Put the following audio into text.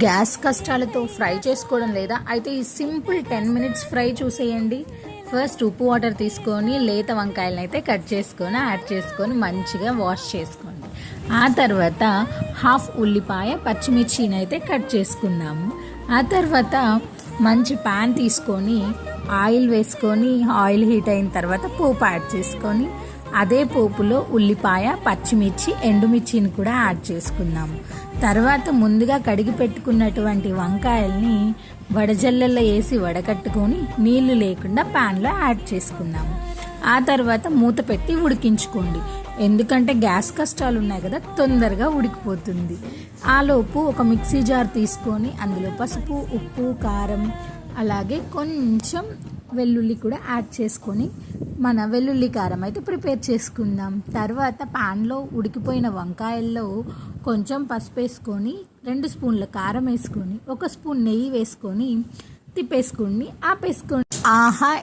Gas కష్టాలతో fry చేసుకోవడం లేదా? అయితే ఈ సింపుల్ 10 మినిట్స్ ఫ్రై చూసేయండి. ఫస్ట్ ఉప్పు వాటర్ తీసుకొని లేత వంకాయలను అయితే కట్ చేసుకొని యాడ్ చేసుకొని మంచిగా వాష్ చేసుకోండి. ఆ తర్వాత హాఫ్ ఉల్లిపాయ పచ్చిమిర్చిని అయితే కట్ చేసుకుందాము. ఆ తర్వాత మంచి ప్యాన్ తీసుకొని ఆయిల్ వేసుకొని ఆయిల్ హీట్ అయిన తర్వాత పోపు యాడ్ చేసుకొని అదే పోపులో ఉల్లిపాయ పచ్చిమిర్చి ఎండుమిర్చిని కూడా యాడ్ చేసుకుందాము. తర్వాత ముందుగా కడిగి పెట్టుకున్నటువంటి వంకాయల్ని వడజల్లెల్లో వేసి వడకట్టుకొని నీళ్లు లేకుండా ప్యాన్లో యాడ్ చేసుకుందాము. ఆ తర్వాత మూత పెట్టి ఉడికించుకోండి, ఎందుకంటే గ్యాస్ కష్టాలు ఉన్నాయి కదా, తొందరగా ఉడికిపోతుంది. ఆలోపు ఒక మిక్సీ జార్ తీసుకొని అందులో పసుపు, ఉప్పు, కారం అలాగే కొంచెం వెల్లుల్లి కూడా యాడ్ చేసుకొని మన వెల్లుల్లి కారం అయితే ప్రిపేర్ చేసుకుందాం. తర్వాత ప్యాన్లో ఉడికిపోయిన వంకాయల్లో కొంచెం పసుపు వేసుకొని 2 స్పూన్ల కారం వేసుకొని 1 స్పూన్ నెయ్యి వేసుకొని తిప్పేసుకోండి, ఆపేసుకోండి. ఆహా,